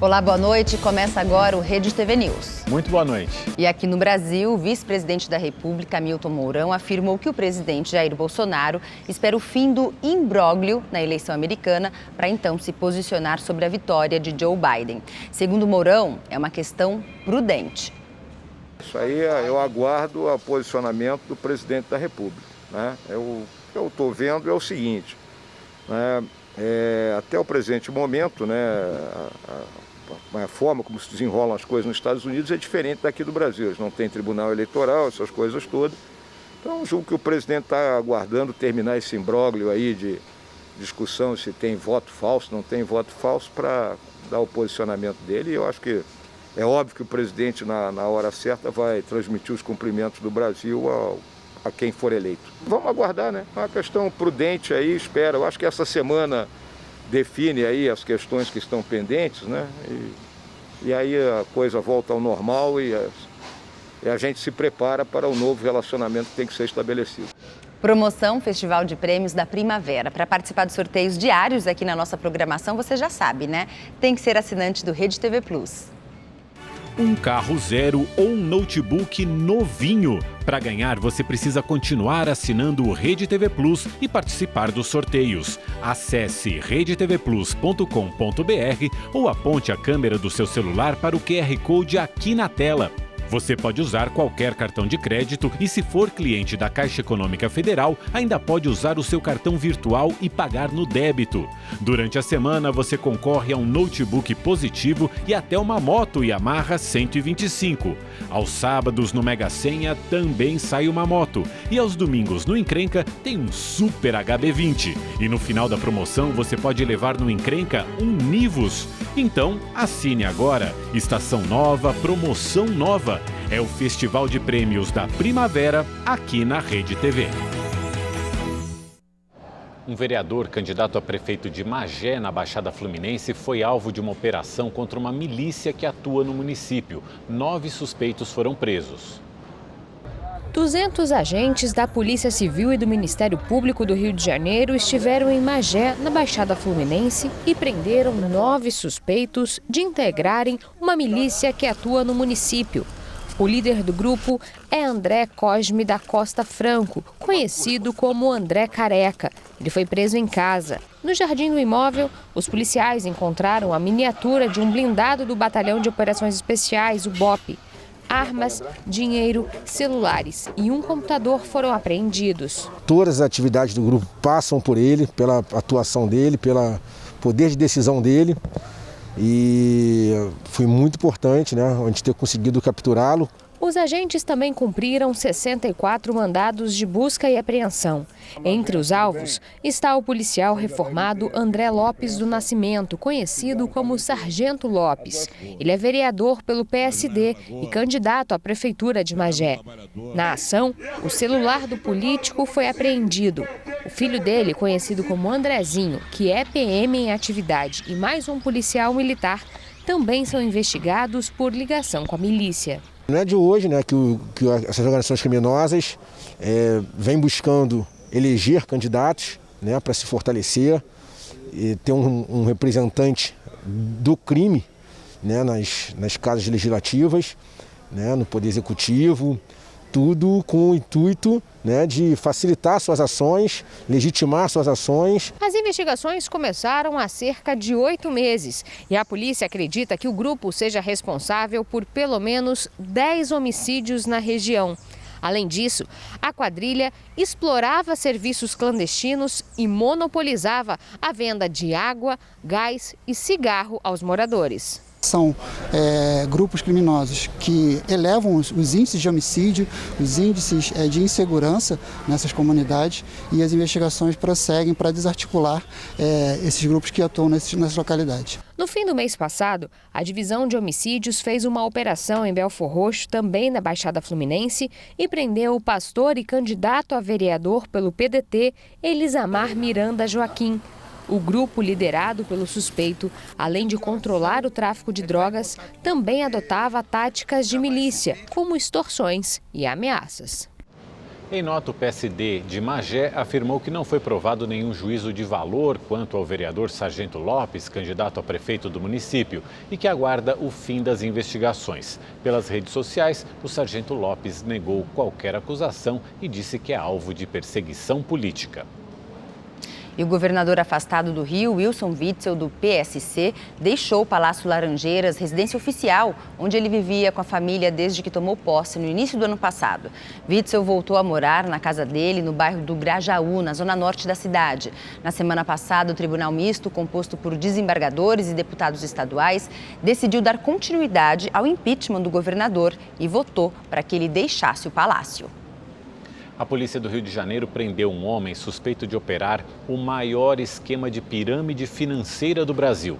Olá, boa noite. Começa agora o Rede TV News. Muito boa noite. E aqui no Brasil, o vice-presidente da República, Hamilton Mourão, afirmou que o presidente Jair Bolsonaro espera o fim do imbróglio na eleição americana para então se posicionar sobre a vitória de Joe Biden. Segundo Mourão, é uma questão prudente. Isso aí eu aguardo o posicionamento do presidente da República, né? O que eu estou vendo é o seguinte, né? Até o presente momento, né, a forma como se desenrolam as coisas nos Estados Unidos é diferente daqui do Brasil. Eles não têm tribunal eleitoral, essas coisas todas. Então, julgo que o presidente está aguardando terminar esse imbróglio aí de discussão se tem voto falso, não tem voto falso, para dar o posicionamento dele. E eu acho que é óbvio que o presidente, na hora certa, vai transmitir os cumprimentos do Brasil a quem for eleito. Vamos aguardar, né? É uma questão prudente aí, espera. Eu acho que essa semana define aí as questões que estão pendentes, né? E aí a coisa volta ao normal e a gente se prepara para o novo relacionamento que tem que ser estabelecido. Promoção Festival de Prêmios da Primavera. Para participar dos sorteios diários aqui na nossa programação, você já sabe, né? Tem que ser assinante do Rede TV Plus. Um carro zero ou um notebook novinho. Para ganhar, você precisa continuar assinando o Rede TV Plus e participar dos sorteios. Acesse redetvplus.com.br ou aponte a câmera do seu celular para o QR Code aqui na tela. Você pode usar qualquer cartão de crédito e, se for cliente da Caixa Econômica Federal, ainda pode usar o seu cartão virtual e pagar no débito. Durante a semana, você concorre a um notebook positivo e até uma moto Yamaha 125. Aos sábados, no Mega Sena, também sai uma moto. E aos domingos, no Encrenca, tem um Super HB20. E no final da promoção, você pode levar no Encrenca um Nivus. Então, assine agora. Estação nova, promoção nova. É o Festival de Prêmios da Primavera, aqui na Rede TV. Um vereador candidato a prefeito de Magé, na Baixada Fluminense, foi alvo de uma operação contra uma milícia que atua no município. 9 suspeitos foram presos. 200 agentes da Polícia Civil e do Ministério Público do Rio de Janeiro estiveram em Magé, na Baixada Fluminense, e prenderam 9 suspeitos de integrarem uma milícia que atua no município. O líder do grupo é André Cosme da Costa Franco, conhecido como André Careca. Ele foi preso em casa. No jardim do imóvel, os policiais encontraram a miniatura de um blindado do Batalhão de Operações Especiais, o BOPE. Armas, dinheiro, celulares e um computador foram apreendidos. Todas as atividades do grupo passam por ele, pela atuação dele, pelo poder de decisão dele. E foi muito importante, né, a gente ter conseguido capturá-lo. Os agentes também cumpriram 64 mandados de busca e apreensão. Entre os alvos está o policial reformado André Lopes do Nascimento, conhecido como Sargento Lopes. Ele é vereador pelo PSD e candidato à prefeitura de Magé. Na ação, o celular do político foi apreendido. O filho dele, conhecido como Andrezinho, que é PM em atividade, e mais um policial militar, também são investigados por ligação com a milícia. Não é de hoje, né, que essas organizações criminosas vêm buscando eleger candidatos, né, para se fortalecer e ter um representante do crime, né, nas casas legislativas, né, no Poder Executivo, tudo com o intuito, né, de facilitar suas ações, legitimar suas ações. As investigações começaram há cerca de 8 meses e a polícia acredita que o grupo seja responsável por pelo menos 10 homicídios na região. Além disso, a quadrilha explorava serviços clandestinos e monopolizava a venda de água, gás e cigarro aos moradores. São grupos criminosos que elevam os índices de homicídio, os índices de insegurança nessas comunidades, e as investigações prosseguem para desarticular esses grupos que atuam nessas localidades. No fim do mês passado, a Divisão de Homicídios fez uma operação em Belfor Roxo, também na Baixada Fluminense, e prendeu o pastor e candidato a vereador pelo PDT, Elisamar Miranda Joaquim. O grupo, liderado pelo suspeito, além de controlar o tráfico de drogas, também adotava táticas de milícia, como extorsões e ameaças. Em nota, o PSD de Magé afirmou que não foi provado nenhum juízo de valor quanto ao vereador Sargento Lopes, candidato a prefeito do município, e que aguarda o fim das investigações. Pelas redes sociais, o Sargento Lopes negou qualquer acusação e disse que é alvo de perseguição política. E o governador afastado do Rio, Wilson Witzel, do PSC, deixou o Palácio Laranjeiras, residência oficial, onde ele vivia com a família desde que tomou posse no início do ano passado. Witzel voltou a morar na casa dele, no bairro do Grajaú, na zona norte da cidade. Na semana passada, o Tribunal Misto, composto por desembargadores e deputados estaduais, decidiu dar continuidade ao impeachment do governador e votou para que ele deixasse o palácio. A polícia do Rio de Janeiro prendeu um homem suspeito de operar o maior esquema de pirâmide financeira do Brasil.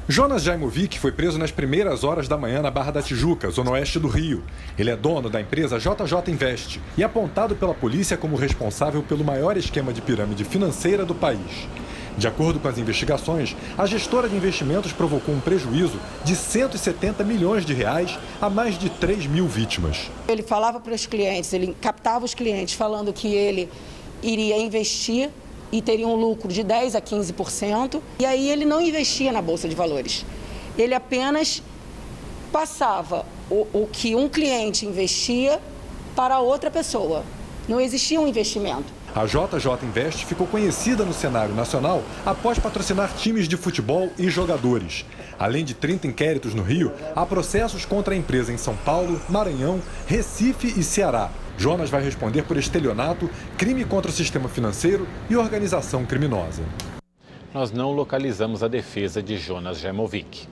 Jonas Jaimovic foi preso nas primeiras horas da manhã na Barra da Tijuca, zona oeste do Rio. Ele é dono da empresa JJ Invest e apontado pela polícia como responsável pelo maior esquema de pirâmide financeira do país. De acordo com as investigações, a gestora de investimentos provocou um prejuízo de 170 milhões de reais a mais de 3 mil vítimas. Ele falava para os clientes, ele captava os clientes falando que ele iria investir e teria um lucro de 10% a 15%. E aí ele não investia na Bolsa de Valores. Ele apenas passava o que um cliente investia para outra pessoa. Não existia um investimento. A JJ Invest ficou conhecida no cenário nacional após patrocinar times de futebol e jogadores. Além de 30 inquéritos no Rio, há processos contra a empresa em São Paulo, Maranhão, Recife e Ceará. Jonas vai responder por estelionato, crime contra o sistema financeiro e organização criminosa. Nós não localizamos a defesa de Jonas Jaimovic.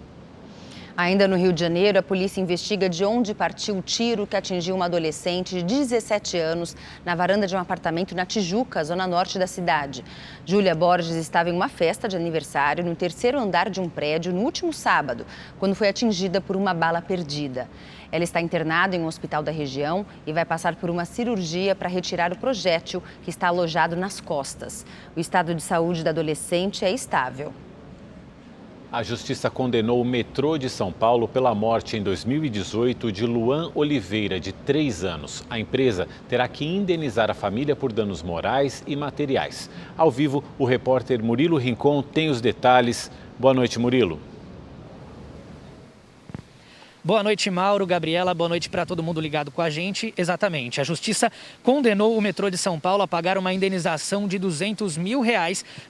Ainda no Rio de Janeiro, a polícia investiga de onde partiu o tiro que atingiu uma adolescente de 17 anos na varanda de um apartamento na Tijuca, zona norte da cidade. Júlia Borges estava em uma festa de aniversário no terceiro andar de um prédio no último sábado, quando foi atingida por uma bala perdida. Ela está internada em um hospital da região e vai passar por uma cirurgia para retirar o projétil que está alojado nas costas. O estado de saúde da adolescente é estável. A Justiça condenou o metrô de São Paulo pela morte em 2018 de Luan Oliveira, de 3 anos. A empresa terá que indenizar a família por danos morais e materiais. Ao vivo, o repórter Murilo Rincon tem os detalhes. Boa noite, Murilo. Boa noite, Mauro, Gabriela, boa noite para todo mundo ligado com a gente. Exatamente, a Justiça condenou o metrô de São Paulo a pagar uma indenização de R$200 mil,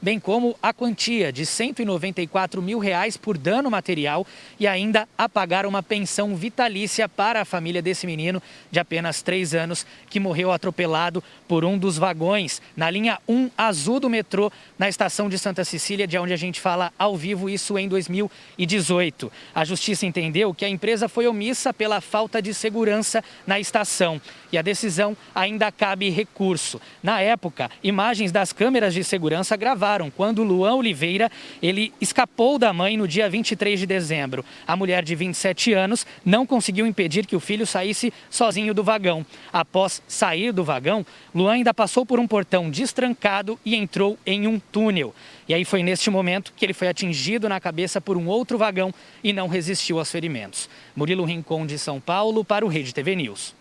bem como a quantia de R$194 mil por dano material e ainda a pagar uma pensão vitalícia para a família desse menino de apenas 3 anos que morreu atropelado por um dos vagões na linha 1 azul do metrô na estação de Santa Cecília, de onde a gente fala ao vivo, isso em 2018. A Justiça entendeu que a empresa foi omissa pela falta de segurança na estação e a decisão ainda cabe recurso. Na época, imagens das câmeras de segurança gravaram quando Luan Oliveira ele escapou da mãe no dia 23 de dezembro. A mulher de 27 anos não conseguiu impedir que o filho saísse sozinho do vagão. Após sair do vagão, Luan ainda passou por um portão destrancado e entrou em um túnel. E aí foi neste momento que ele foi atingido na cabeça por um outro vagão e não resistiu aos ferimentos. Murilo Rincon, de São Paulo, para o Rede TV News.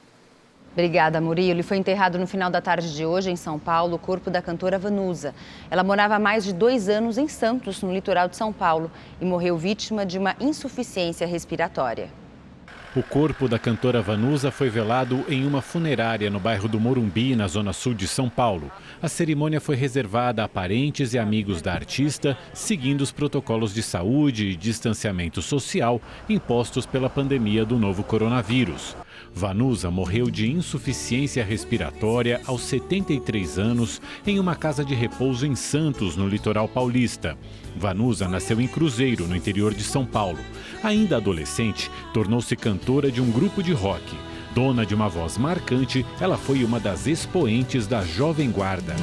Obrigada, Murilo. E foi enterrado no final da tarde de hoje, em São Paulo, o corpo da cantora Vanusa. Ela morava há mais de 2 anos em Santos, no litoral de São Paulo, e morreu vítima de uma insuficiência respiratória. O corpo da cantora Vanusa foi velado em uma funerária no bairro do Morumbi, na zona sul de São Paulo. A cerimônia foi reservada a parentes e amigos da artista, seguindo os protocolos de saúde e distanciamento social impostos pela pandemia do novo coronavírus. Vanusa morreu de insuficiência respiratória aos 73 anos em uma casa de repouso em Santos, no litoral paulista. Vanusa nasceu em Cruzeiro, no interior de São Paulo. Ainda adolescente, tornou-se cantora de um grupo de rock. Dona de uma voz marcante, ela foi uma das expoentes da Jovem Guarda.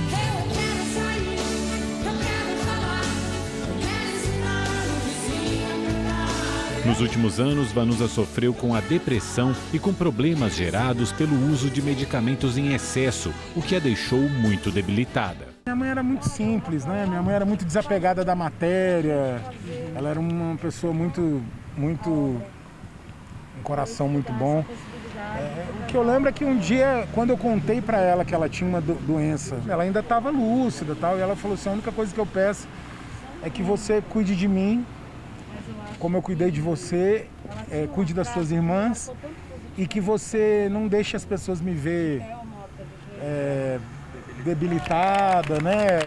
Nos últimos anos, Vanusa sofreu com a depressão e com problemas gerados pelo uso de medicamentos em excesso, o que a deixou muito debilitada. Minha mãe era muito simples, né? Minha mãe era muito desapegada da matéria, ela era uma pessoa um coração muito bom. O que eu lembro é que um dia, quando eu contei para ela que ela tinha uma doença, ela ainda estava lúcida e tal, e ela falou assim, a única coisa que eu peço é que você cuide de mim, como eu cuidei de você, cuide das suas irmãs, e que você não deixe as pessoas me ver debilitada, né?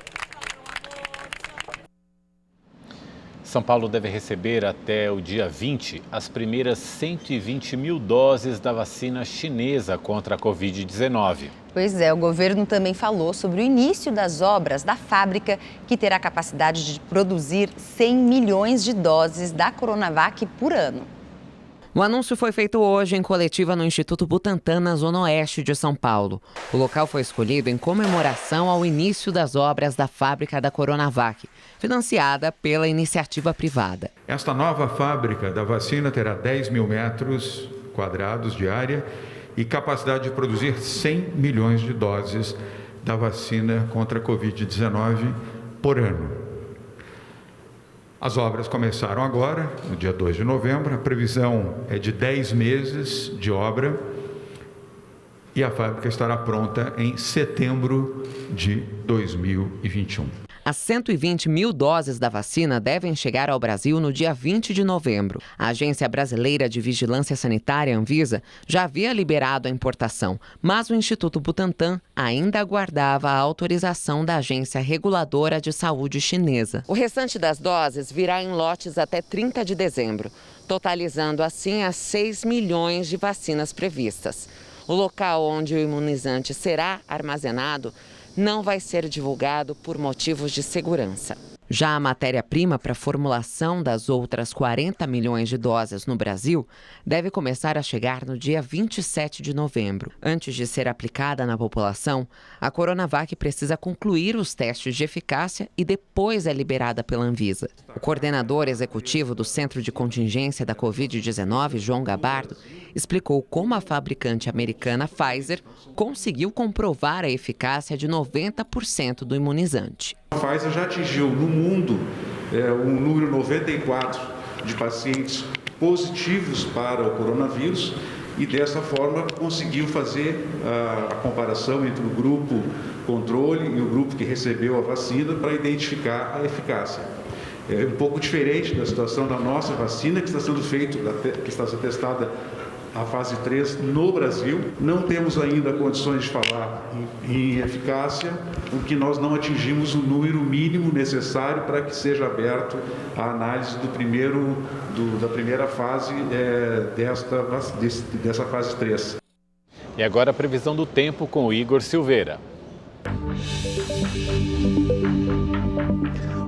São Paulo deve receber até o dia 20 as primeiras 120 mil doses da vacina chinesa contra a Covid-19. Pois é, o governo também falou sobre o início das obras da fábrica que terá capacidade de produzir 100 milhões de doses da Coronavac por ano. O anúncio foi feito hoje em coletiva no Instituto Butantan, na Zona Oeste de São Paulo. O local foi escolhido em comemoração ao início das obras da fábrica da Coronavac, financiada pela iniciativa privada. Esta nova fábrica da vacina terá 10 mil metros quadrados de área e capacidade de produzir 100 milhões de doses da vacina contra a Covid-19 por ano. As obras começaram agora, no dia 2 de novembro, a previsão é de 10 meses de obra e a fábrica estará pronta em setembro de 2021. As 120 mil doses da vacina devem chegar ao Brasil no dia 20 de novembro. A Agência Brasileira de Vigilância Sanitária, Anvisa, já havia liberado a importação, mas o Instituto Butantan ainda aguardava a autorização da Agência Reguladora de Saúde Chinesa. O restante das doses virá em lotes até 30 de dezembro, totalizando assim as 6 milhões de vacinas previstas. O local onde o imunizante será armazenado não vai ser divulgado por motivos de segurança. Já a matéria-prima para a formulação das outras 40 milhões de doses no Brasil deve começar a chegar no dia 27 de novembro. Antes de ser aplicada na população, a Coronavac precisa concluir os testes de eficácia e depois é liberada pela Anvisa. O coordenador executivo do Centro de Contingência da Covid-19, João Gabardo, explicou como a fabricante americana Pfizer conseguiu comprovar a eficácia de 90% do imunizante. A Pfizer já atingiu no mundo um número 94 de pacientes positivos para o coronavírus e dessa forma conseguiu fazer a comparação entre o grupo controle e o grupo que recebeu a vacina para identificar a eficácia. É um pouco diferente da situação da nossa vacina que está sendo testada a fase 3 no Brasil. Não temos ainda condições de falar em eficácia, porque nós não atingimos o número mínimo necessário para que seja aberto a análise da primeira fase dessa fase 3. E agora a previsão do tempo com o Igor Silveira.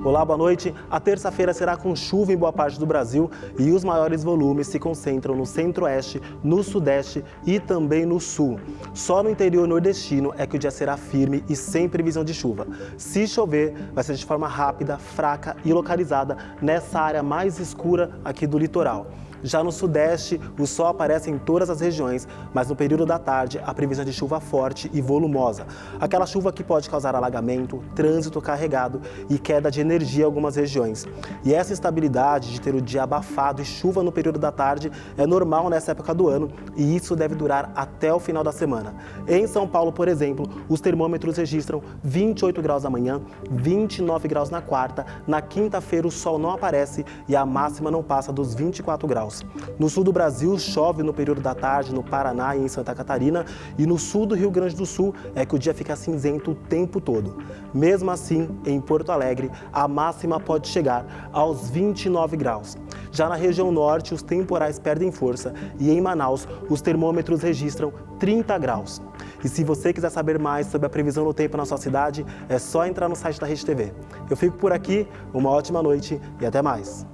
Olá, boa noite. A terça-feira será com chuva em boa parte do Brasil e os maiores volumes se concentram no centro-oeste, no sudeste e também no sul. Só no interior nordestino é que o dia será firme e sem previsão de chuva. Se chover, vai ser de forma rápida, fraca e localizada nessa área mais escura aqui do litoral. Já no sudeste, o sol aparece em todas as regiões, mas no período da tarde, a previsão de chuva forte e volumosa. Aquela chuva que pode causar alagamento, trânsito carregado e queda de energia em algumas regiões. E essa instabilidade de ter o dia abafado e chuva no período da tarde é normal nessa época do ano e isso deve durar até o final da semana. Em São Paulo, por exemplo, os termômetros registram 28 graus amanhã, 29 graus na quarta. Na quinta-feira, o sol não aparece e a máxima não passa dos 24 graus. No sul do Brasil, chove no período da tarde no Paraná e em Santa Catarina e no sul do Rio Grande do Sul é que o dia fica cinzento o tempo todo. Mesmo assim, em Porto Alegre, a máxima pode chegar aos 29 graus. Já na região norte, os temporais perdem força e em Manaus, os termômetros registram 30 graus. E se você quiser saber mais sobre a previsão do tempo na sua cidade, é só entrar no site da Rede TV. Eu fico por aqui, uma ótima noite e até mais.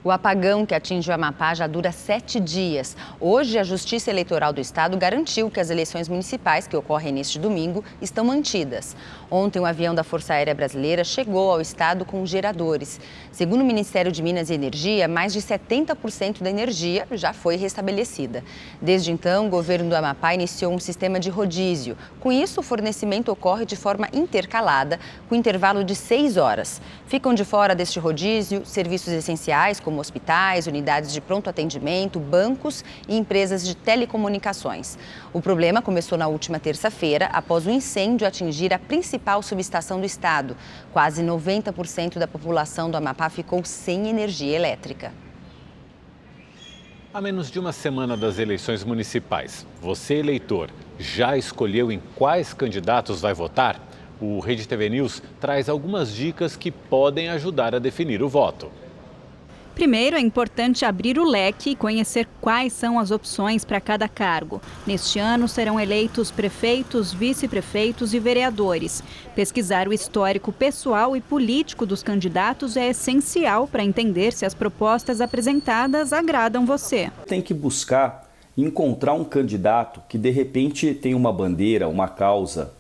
O apagão que atinge o Amapá já dura 7 dias. Hoje, a Justiça Eleitoral do Estado garantiu que as eleições municipais, que ocorrem neste domingo, estão mantidas. Ontem, um avião da Força Aérea Brasileira chegou ao estado com geradores. Segundo o Ministério de Minas e Energia, mais de 70% da energia já foi restabelecida. Desde então, o governo do Amapá iniciou um sistema de rodízio. Com isso, o fornecimento ocorre de forma intercalada, com intervalo de 6 horas. Ficam de fora deste rodízio serviços essenciais, como como hospitais, unidades de pronto atendimento, bancos e empresas de telecomunicações. O problema começou na última terça-feira, após o incêndio atingir a principal subestação do estado. Quase 90% da população do Amapá ficou sem energia elétrica. A menos de uma semana das eleições municipais, você, eleitor, já escolheu em quais candidatos vai votar? O Rede TV News traz algumas dicas que podem ajudar a definir o voto. Primeiro, é importante abrir o leque e conhecer quais são as opções para cada cargo. Neste ano, serão eleitos prefeitos, vice-prefeitos e vereadores. Pesquisar o histórico pessoal e político dos candidatos é essencial para entender se as propostas apresentadas agradam você. Tem que buscar encontrar um candidato que, de repente, tem uma bandeira, uma causa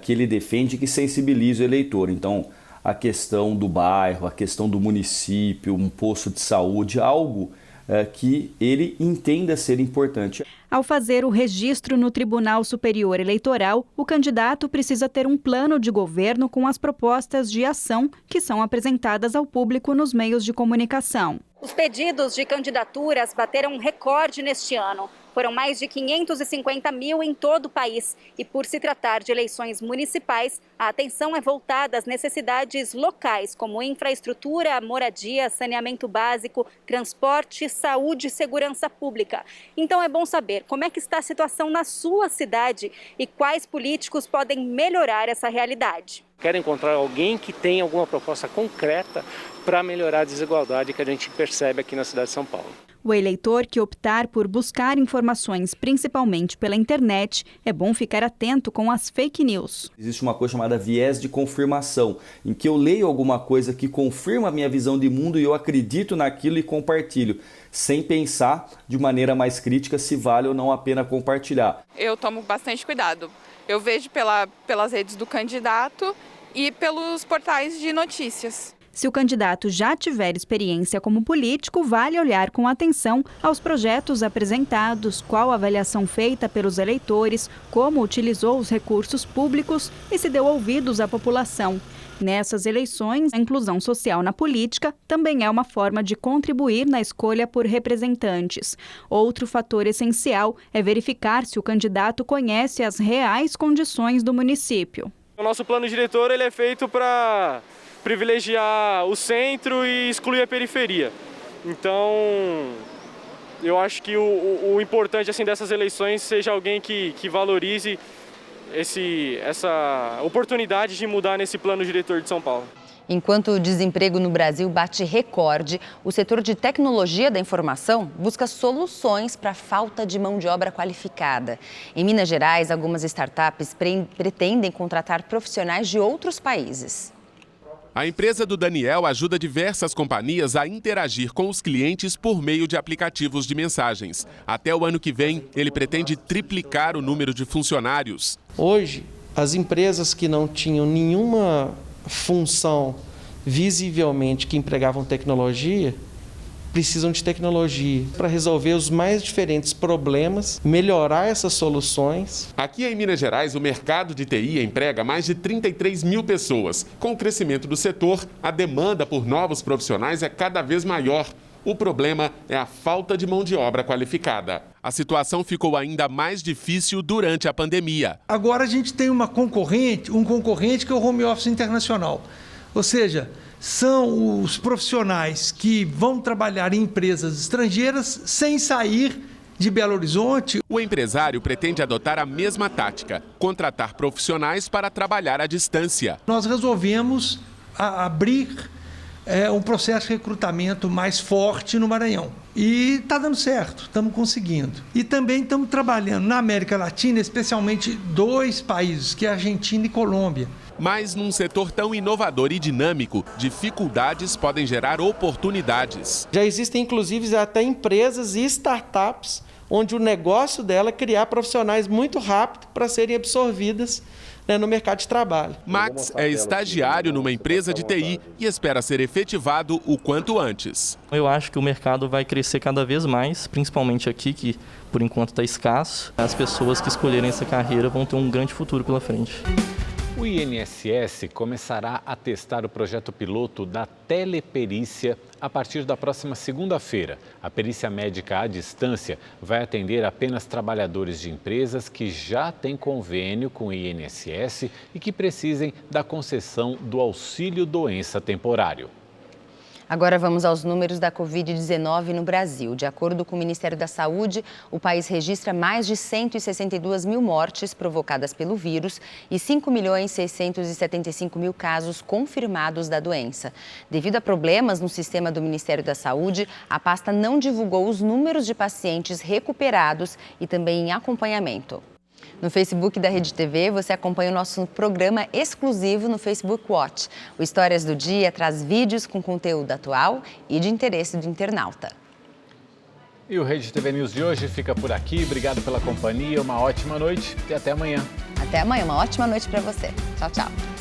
que ele defende que sensibilize o eleitor. Então, a questão do bairro, a questão do município, um posto de saúde, algo que ele entenda ser importante. Ao fazer o registro no Tribunal Superior Eleitoral, o candidato precisa ter um plano de governo com as propostas de ação que são apresentadas ao público nos meios de comunicação. Os pedidos de candidaturas bateram um recorde neste ano. Foram mais de 550 mil em todo o país. E por se tratar de eleições municipais, a atenção é voltada às necessidades locais, como infraestrutura, moradia, saneamento básico, transporte, saúde e segurança pública. Então é bom saber como é que está a situação na sua cidade e quais políticos podem melhorar essa realidade. Quero encontrar alguém que tenha alguma proposta concreta para melhorar a desigualdade que a gente percebe aqui na cidade de São Paulo. O eleitor que optar por buscar informações principalmente pela internet, é bom ficar atento com as fake news. Existe uma coisa chamada viés de confirmação, em que eu leio alguma coisa que confirma a minha visão de mundo e eu acredito naquilo e compartilho, sem pensar de maneira mais crítica se vale ou não a pena compartilhar. Eu tomo bastante cuidado. Eu vejo pelas redes do candidato e pelos portais de notícias. Se o candidato já tiver experiência como político, vale olhar com atenção aos projetos apresentados, qual a avaliação feita pelos eleitores, como utilizou os recursos públicos e se deu ouvidos à população. Nessas eleições, a inclusão social na política também é uma forma de contribuir na escolha por representantes. Outro fator essencial é verificar se o candidato conhece as reais condições do município. O nosso plano diretor ele é feito para privilegiar o centro e excluir a periferia. Então, eu acho que o importante assim, dessas eleições seja alguém que valorize essa oportunidade de mudar nesse plano diretor de São Paulo. Enquanto o desemprego no Brasil bate recorde, o setor de tecnologia da informação busca soluções para a falta de mão de obra qualificada. Em Minas Gerais, algumas startups pretendem contratar profissionais de outros países. A empresa do Daniel ajuda diversas companhias a interagir com os clientes por meio de aplicativos de mensagens. Até o ano que vem, ele pretende triplicar o número de funcionários. Hoje, as empresas que não tinham nenhuma função visivelmente que empregavam tecnologia, precisam de tecnologia para resolver os mais diferentes problemas, melhorar essas soluções. Aqui em Minas Gerais, o mercado de TI emprega mais de 33 mil pessoas. Com o crescimento do setor, a demanda por novos profissionais é cada vez maior. O problema é a falta de mão de obra qualificada. A situação ficou ainda mais difícil durante a pandemia. Agora a gente tem um concorrente que é o home office internacional. Ou seja, são os profissionais que vão trabalhar em empresas estrangeiras sem sair de Belo Horizonte. O empresário pretende adotar a mesma tática, contratar profissionais para trabalhar à distância. Nós resolvemos abrir um processo de recrutamento mais forte no Maranhão. E está dando certo, estamos conseguindo. E também estamos trabalhando na América Latina, especialmente 2 países, que é a Argentina e Colômbia. Mas num setor tão inovador e dinâmico, dificuldades podem gerar oportunidades. Já existem, inclusive, até empresas e startups onde o negócio dela é criar profissionais muito rápido para serem absorvidas no mercado de trabalho. Max é estagiário numa empresa de TI e espera ser efetivado o quanto antes. Eu acho que o mercado vai crescer cada vez mais, principalmente aqui, que por enquanto está escasso. As pessoas que escolherem essa carreira vão ter um grande futuro pela frente. O INSS começará a testar o projeto piloto da teleperícia a partir da próxima segunda-feira. A perícia médica à distância vai atender apenas trabalhadores de empresas que já têm convênio com o INSS e que precisem da concessão do auxílio-doença temporário. Agora vamos aos números da Covid-19 no Brasil. De acordo com o Ministério da Saúde, o país registra mais de 162 mil mortes provocadas pelo vírus e 5.675.000 casos confirmados da doença. Devido a problemas no sistema do Ministério da Saúde, a pasta não divulgou os números de pacientes recuperados e também em acompanhamento. No Facebook da Rede TV, você acompanha o nosso programa exclusivo no Facebook Watch. O Histórias do Dia traz vídeos com conteúdo atual e de interesse do internauta. E o Rede TV News de hoje fica por aqui. Obrigado pela companhia, uma ótima noite e até amanhã. Até amanhã, uma ótima noite para você. Tchau, tchau.